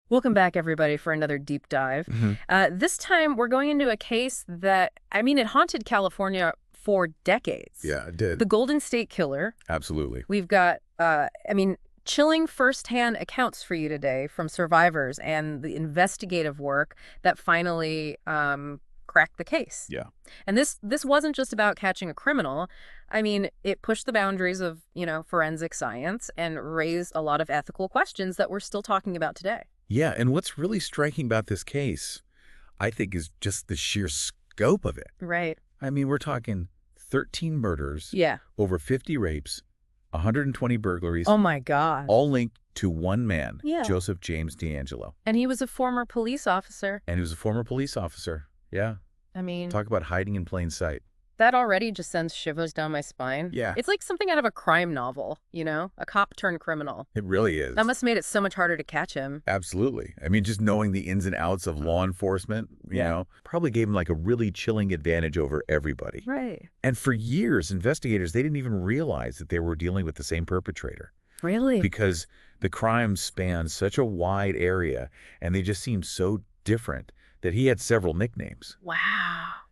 Welcome back, everybody, for another deep dive. Mhm. This time, we're going into a case that, it haunted California for decades. Yeah, it did. The Golden State Killer. Absolutely. We've got, chilling firsthand accounts for you today from survivors and the investigative work that finally cracked the case. Yeah. And this wasn't just about catching a criminal. It pushed the boundaries of, forensic science and raised a lot of ethical questions that we're still talking about today. Yeah, and what's really striking about this case, I think, is just the sheer scope of it. Right. We're talking 13 murders, Yeah. over 50 rapes, 120 burglaries, Oh my God. all linked to one man, Yeah. Joseph James DeAngelo. And he was a former police officer. And he was a former police officer. Yeah. Talk about hiding in plain sight. That already just sends shivers down my spine. Yeah. It's like something out of a crime novel, a cop turned criminal. It really is. That must have made it so much harder to catch him. Absolutely. Just knowing the ins and outs of law enforcement, you know, probably gave him like a really chilling advantage over everybody. Right. And for years, investigators, they didn't even realize that they were dealing with the same perpetrator. Really? Because the crimes spanned such a wide area and they just seemed so different that he had several nicknames. Wow.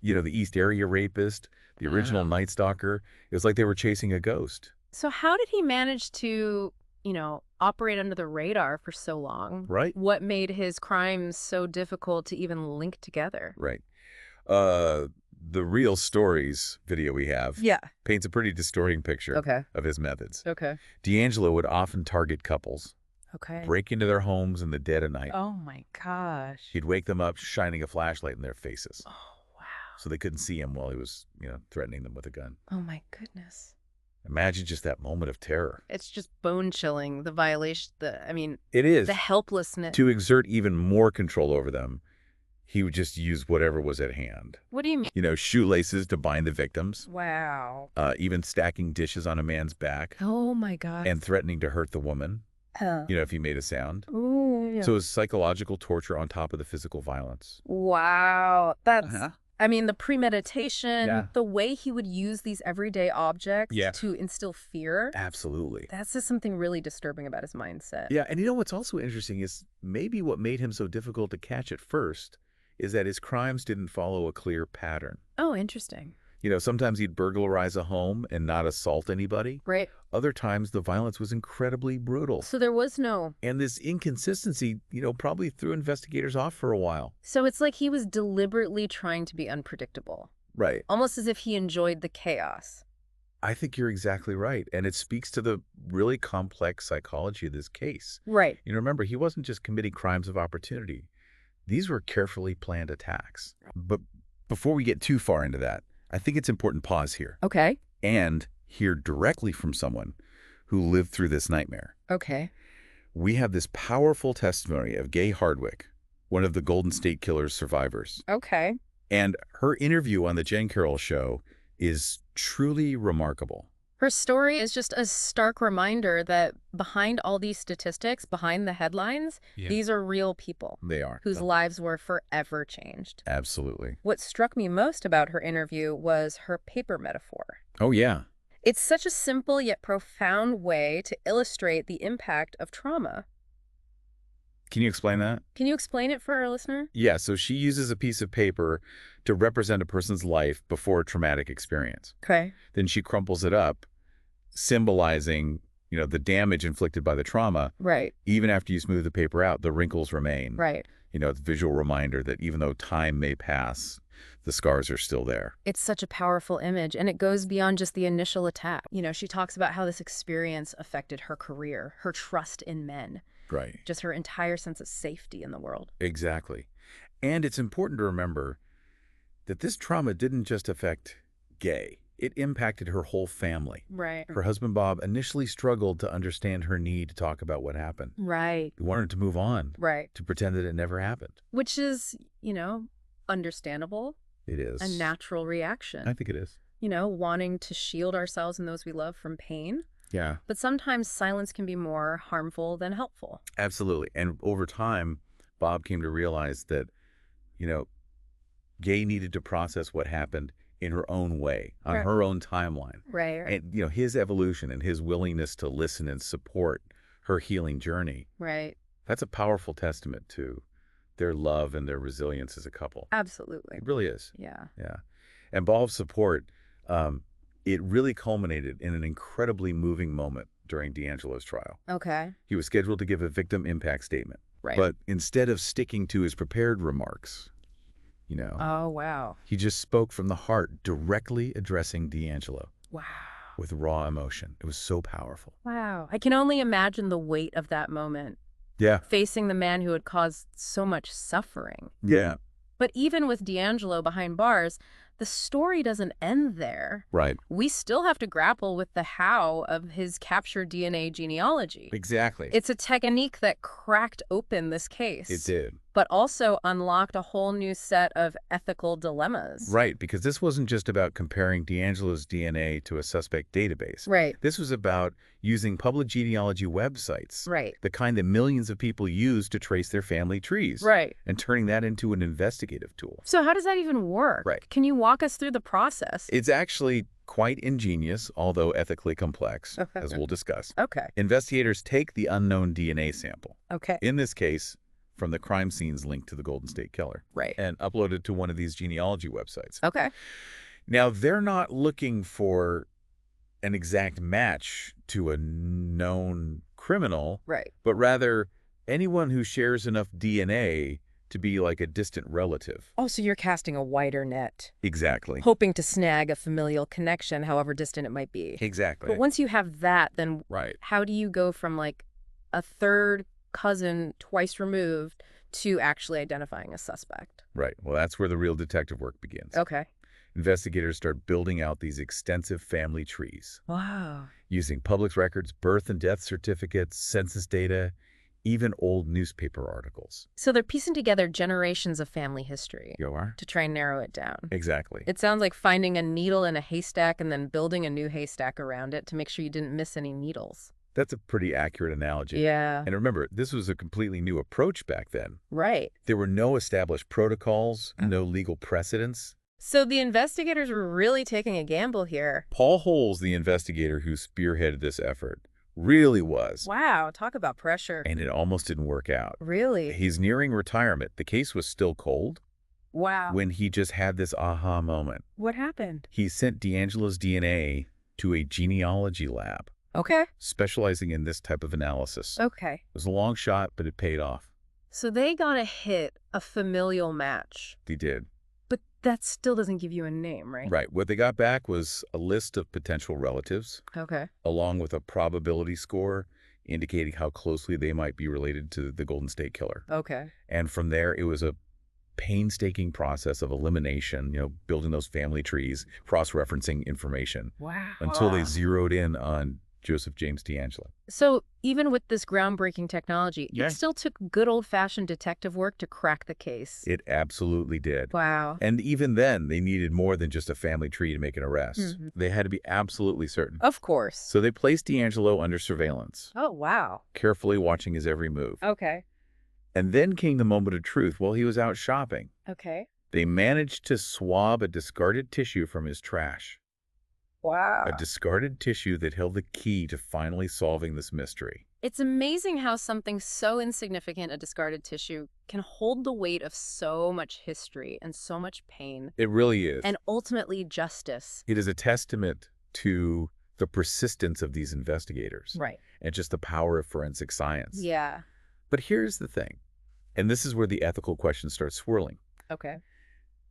The East Area Rapist, the original Night Stalker. It was like they were chasing a ghost. So how did he manage to, operate under the radar for so long? Right. What made his crimes so difficult to even link together? Right. The Real Stories video we have Yeah. paints a pretty distorting picture Okay. of his methods. Okay. DeAngelo would often target couples, Okay. break into their homes in the dead of night. Oh my gosh. He'd wake them up shining a flashlight in their faces Oh, wow. so they couldn't see him while he was, threatening them with a gun. Oh my goodness. Imagine just that moment of terror. It's just bone chilling, the violation, It is. the helplessness. To exert even more control over them, he would just use whatever was at hand. What do you mean? Shoelaces to bind the victims, Wow. even stacking dishes on a man's back Oh my God. and threatening to hurt the woman, if he made a sound. Ooh, yeah. So it was psychological torture on top of the physical violence. Wow. That's, Uh-huh. the premeditation, Yeah. the way he would use these everyday objects Yeah. to instill fear. Absolutely. That's just something really disturbing about his mindset. Yeah, and what's also interesting is maybe what made him so difficult to catch at first is that his crimes didn't follow a clear pattern. Oh, interesting. Sometimes he'd burglarize a home and not assault anybody. Right. Other times the violence was incredibly brutal. So there was no... And this inconsistency, probably threw investigators off for a while. So it's like he was deliberately trying to be unpredictable. Right. Almost as if he enjoyed the chaos. I think you're exactly right. And it speaks to the really complex psychology of this case. Right. Remember, he wasn't just committing crimes of opportunity. These were carefully planned attacks. But before we get too far into that, I think it's important to pause here Okay. and hear directly from someone who lived through this nightmare. Okay. We have this powerful testimony of Gay Hardwick, one of the Golden State Killer's survivors. Okay. And her interview on the Jen Carroll Show is truly remarkable. Her story is just a stark reminder that behind all these statistics, behind the headlines, these are real people. They are. Whose lives were forever changed. Absolutely. What struck me most about her interview was her paper metaphor. Oh, yeah. It's such a simple yet profound way to illustrate the impact of trauma. Can you explain that? Can you explain it for our listener? Yeah, so she uses a piece of paper to represent a person's life before a traumatic experience. Okay. Then she crumples it up, symbolizing, the damage inflicted by the trauma. Right. Even after you smooth the paper out, the wrinkles remain. Right. It's a visual reminder that even though time may pass, the scars are still there. It's such a powerful image, and it goes beyond just the initial attack. She talks about how this experience affected her career, her trust in men. Right. Just her entire sense of safety in the world. Exactly. And it's important to remember that this trauma didn't just affect Gay. It impacted her whole family. Right. Her husband, Bob, initially struggled to understand her need to talk about what happened. Right. He wanted to move on. Right. To pretend that it never happened. Which is, understandable. It is. A natural reaction. I think it is. Wanting to shield ourselves and those we love from pain. Yeah. But sometimes silence can be more harmful than helpful. Absolutely. And over time, Bob came to realize that, Gay needed to process what happened in her own way, on her own timeline. Right. And, his evolution and his willingness to listen and support her healing journey. Right. That's a powerful testament to their love and their resilience as a couple. Absolutely. It really is. Yeah. Yeah. And Ball's support, um, it really culminated in an incredibly moving moment during DeAngelo's trial. Okay. He was scheduled to give a victim impact statement. Right. But instead of sticking to his prepared remarks, Oh, wow. he just spoke from the heart, directly addressing DeAngelo Wow. with raw emotion. It was so powerful. Wow. I can only imagine the weight of that moment, Yeah. facing the man who had caused so much suffering. Yeah. But even with DeAngelo behind bars, the story doesn't end there. Right. We still have to grapple with the how of his captured DNA genealogy. Exactly. It's a technique that cracked open this case. It did. But also unlocked a whole new set of ethical dilemmas. Right, because this wasn't just about comparing DeAngelo's DNA to a suspect database. Right. This was about using public genealogy websites. Right. The kind that millions of people use to trace their family trees. Right. And turning that into an investigative tool. So how does that even work? Right. Can you walk us through the process? It's actually quite ingenious, although ethically complex, as we'll discuss. Okay. Investigators take the unknown DNA sample. Okay. In this case, from the crime scenes linked to the Golden State Killer. Right. And upload it to one of these genealogy websites. Okay. Now, they're not looking for an exact match to a known criminal, Right. but rather anyone who shares enough DNA to be like a distant relative. Oh, so you're casting a wider net, Exactly. hoping to snag a familial connection, however distant it might be. Exactly. But once you have that, then Right. how do you go from like a third cousin twice removed to actually identifying a suspect? Right. Well, that's where the real detective work begins. Okay. Investigators start building out these extensive family trees, Wow. using public records, birth and death certificates, census data, even old newspaper articles. So they're piecing together generations of family history You are? to try and narrow it down. Exactly. It sounds like finding a needle in a haystack and then building a new haystack around it to make sure you didn't miss any needles. That's a pretty accurate analogy. Yeah. And remember, this was a completely new approach back then. Right. There were no established protocols, no legal precedents. So the investigators were really taking a gamble here. Paul Holes, the investigator who spearheaded this effort, really was. Wow, talk about pressure. And it almost didn't work out. Really? He's nearing retirement. The case was still cold Wow. when he just had this aha moment. What happened? He sent DeAngelo's DNA to a genealogy lab, Okay. specializing in this type of analysis. Okay. It was a long shot, but it paid off. So they got to hit a familial match. They did. But that still doesn't give you a name, right? Right. What they got back was a list of potential relatives, Okay. along with a probability score indicating how closely they might be related to the Golden State Killer. Okay. And from there, it was a painstaking process of elimination, building those family trees, cross-referencing information, Wow. until they zeroed in on Joseph James DeAngelo. So even with this groundbreaking technology, Yeah. it still took good old-fashioned detective work to crack the case. It absolutely did. Wow. And even then, they needed more than just a family tree to make an arrest. Mhm. They had to be absolutely certain. Of course. So they placed DeAngelo under surveillance, Oh, wow. carefully watching his every move. Okay. And then came the moment of truth while he was out shopping. Okay. They managed to swab a discarded tissue from his trash. Wow. A discarded tissue that held the key to finally solving this mystery. It's amazing how something so insignificant, a discarded tissue, can hold the weight of so much history and so much pain It really is. and ultimately justice. It is a testament to the persistence of these investigators Right. and just the power of forensic science. Yeah. But here's the thing, and this is where the ethical questions start swirling. Okay.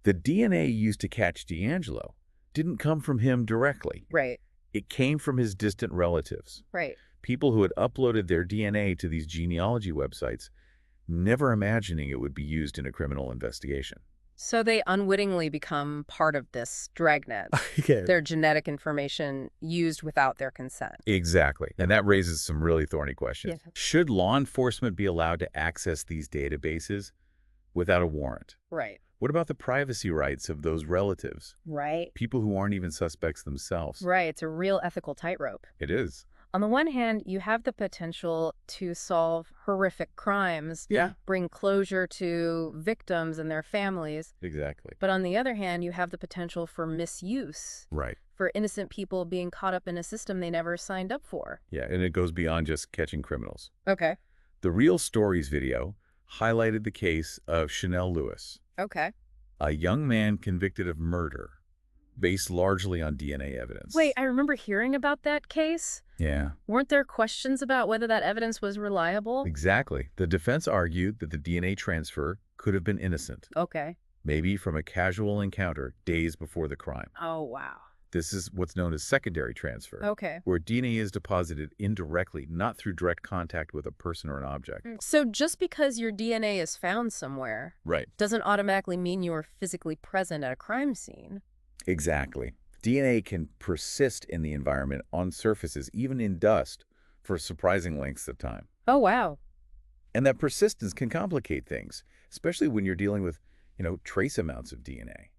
The DNA used to catch DeAngelo didn't come from him directly. Right. It came from his distant relatives, Right. people who had uploaded their DNA to these genealogy websites, never imagining it would be used in a criminal investigation. So they unwittingly become part of this dragnet. Their genetic information used without their consent. Exactly. And that raises some really thorny questions. Yeah. Should law enforcement be allowed to access these databases without a warrant? Right. What about the privacy rights of those relatives? Right. People who aren't even suspects themselves. Right. It's a real ethical tightrope. It is. On the one hand, you have the potential to solve horrific crimes, Yeah. bring closure to victims and their families. Exactly. But on the other hand, you have the potential for misuse, Right. for innocent people being caught up in a system they never signed up for. Yeah, and it goes beyond just catching criminals. Okay. The Real Stories video highlighted the case of Chanel Lewis, Okay. a young man convicted of murder based largely on DNA evidence. Wait, I remember hearing about that case. Yeah, Weren't there questions about whether that evidence was reliable? exactly. The defense argued that the DNA transfer could have been innocent, Okay. maybe from a casual encounter days before the crime. Oh, wow. This is what's known as secondary transfer, Okay. where DNA is deposited indirectly, not through direct contact with a person or an object. So just because your DNA is found somewhere Right. doesn't automatically mean you were physically present at a crime scene. Exactly. DNA can persist in the environment on surfaces, even in dust, for surprising lengths of time. Oh, wow. And that persistence can complicate things, especially when you're dealing with, trace amounts of DNA.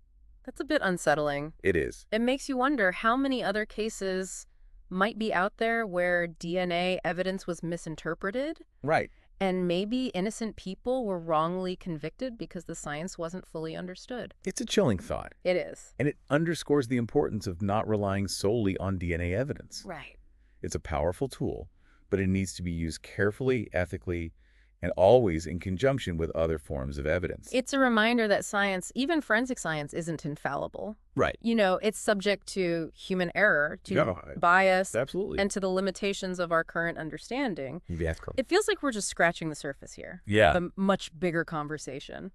That's a bit unsettling. It is. It makes you wonder how many other cases might be out there where DNA evidence was misinterpreted Right. and maybe innocent people were wrongly convicted because the science wasn't fully understood. It's a chilling thought, It is. and it underscores the importance of not relying solely on DNA evidence. Right. It's a powerful tool, but it needs to be used carefully, ethically, and always in conjunction with other forms of evidence. It's a reminder that science, even forensic science, isn't infallible. Right. It's subject to human error, to Yeah, bias, absolutely. and to the limitations of our current understanding. Yes. It feels like we're just scratching the surface here. Yeah. A much bigger conversation.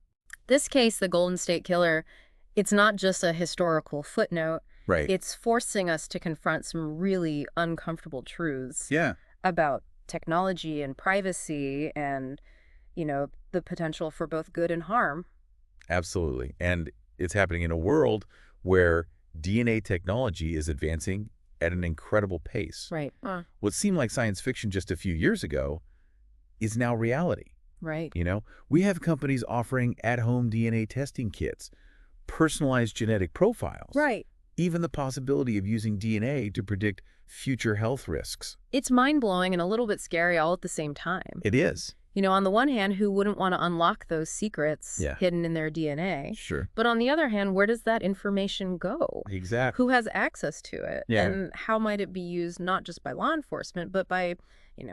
This case, the Golden State Killer, it's not just a historical footnote. Right. It's forcing us to confront some really uncomfortable truths Yeah. about technology and privacy and, the potential for both good and harm. Absolutely. And it's happening in a world where DNA technology is advancing at an incredible pace. Right. What seemed like science fiction just a few years ago is now reality. Right. We have companies offering at-home DNA testing kits, personalized genetic profiles. Right. Even the possibility of using DNA to predict future health risks. It's mind-blowing and a little bit scary all at the same time. It is. On the one hand, who wouldn't want to unlock those secrets hidden in their DNA? Sure. But on the other hand, where does that information go? Exactly. Who has access to it? Yeah. And how might it be used not just by law enforcement, but by,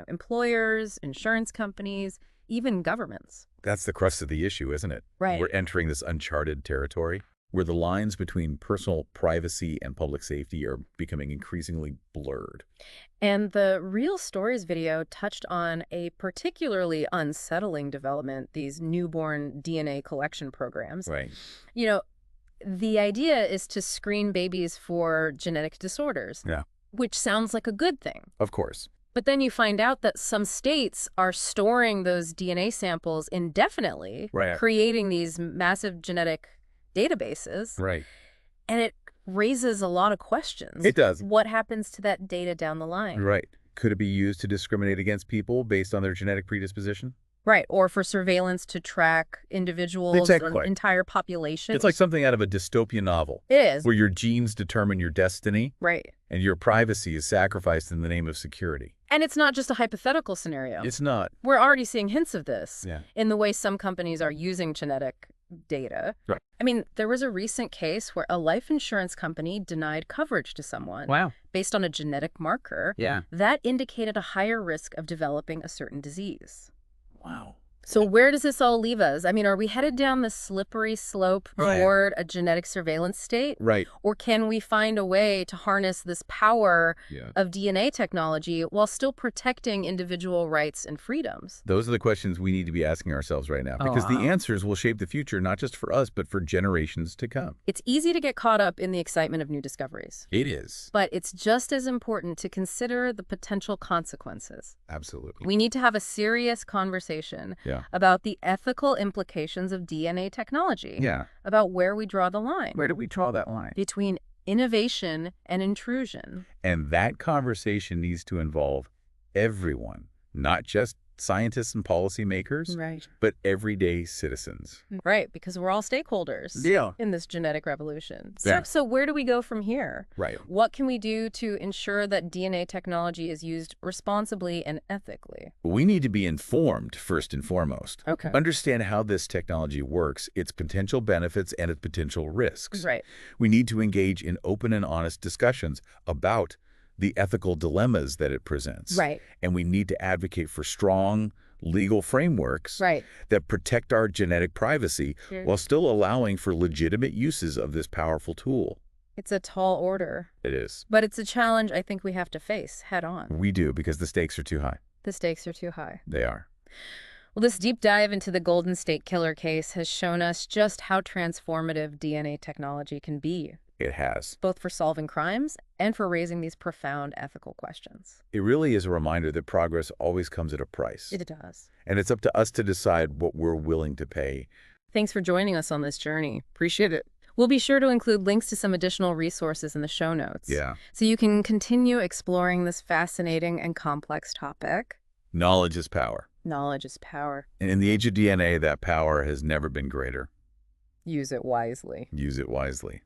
employers, insurance companies, even governments? That's the crux of the issue, isn't it? Right. We're entering this uncharted territory where the lines between personal privacy and public safety are becoming increasingly blurred. And the Real Stories video touched on a particularly unsettling development, these newborn DNA collection programs. Right. The idea is to screen babies for genetic disorders, which sounds like a good thing. Of course. But then you find out that some states are storing those DNA samples indefinitely, creating these massive genetic databases. Right. And it raises a lot of questions. It does. What happens to that data down the line? Right. Could it be used to discriminate against people based on their genetic predisposition? Right. Or for surveillance to track individuals, Exactly. entire populations. It's like something out of a dystopian novel. It is. Where your genes determine your destiny. Right. And your privacy is sacrificed in the name of security. And it's not just a hypothetical scenario. It's not. We're already seeing hints of this Yeah. in the way some companies are using genetic data. Right. There was a recent case where a life insurance company denied coverage to someone based on a genetic marker that indicated a higher risk of developing a certain disease. Wow. So where does this all leave us? Are we headed down the slippery slope toward a genetic surveillance state? Right. Or can we find a way to harness this power of DNA technology while still protecting individual rights and freedoms? Those are the questions we need to be asking ourselves right now, because the answers will shape the future, not just for us, but for generations to come. It's easy to get caught up in the excitement of new discoveries. It is. But it's just as important to consider the potential consequences. Absolutely. We need to have a serious conversation about the ethical implications of DNA technology, about where we draw the line. Where do we draw that line? Between innovation and intrusion. And that conversation needs to involve everyone, not just scientists and policymakers, but everyday citizens. Right, because we're all stakeholders in this genetic revolution. So where do we go from here? Right. What can we do to ensure that DNA technology is used responsibly and ethically? We need to be informed, first and foremost. Okay. Understand how this technology works, its potential benefits, and its potential risks. Right. We need to engage in open and honest discussions about the ethical dilemmas that it presents. Right. And we need to advocate for strong legal frameworks that protect our genetic privacy while still allowing for legitimate uses of this powerful tool. It's a tall order. It is. But it's a challenge I think we have to face head on. We do, because the stakes are too high. The stakes are too high. They are. Well, this deep dive into the Golden State Killer case has shown us just how transformative DNA technology can be. It has. Both for solving crimes and for raising these profound ethical questions. It really is a reminder that progress always comes at a price. It does. And it's up to us to decide what we're willing to pay. Thanks for joining us on this journey. Appreciate it. We'll be sure to include links to some additional resources in the show notes. Yeah. So you can continue exploring this fascinating and complex topic. Knowledge is power. Knowledge is power. And in the age of DNA, that power has never been greater. Use it wisely. Use it wisely.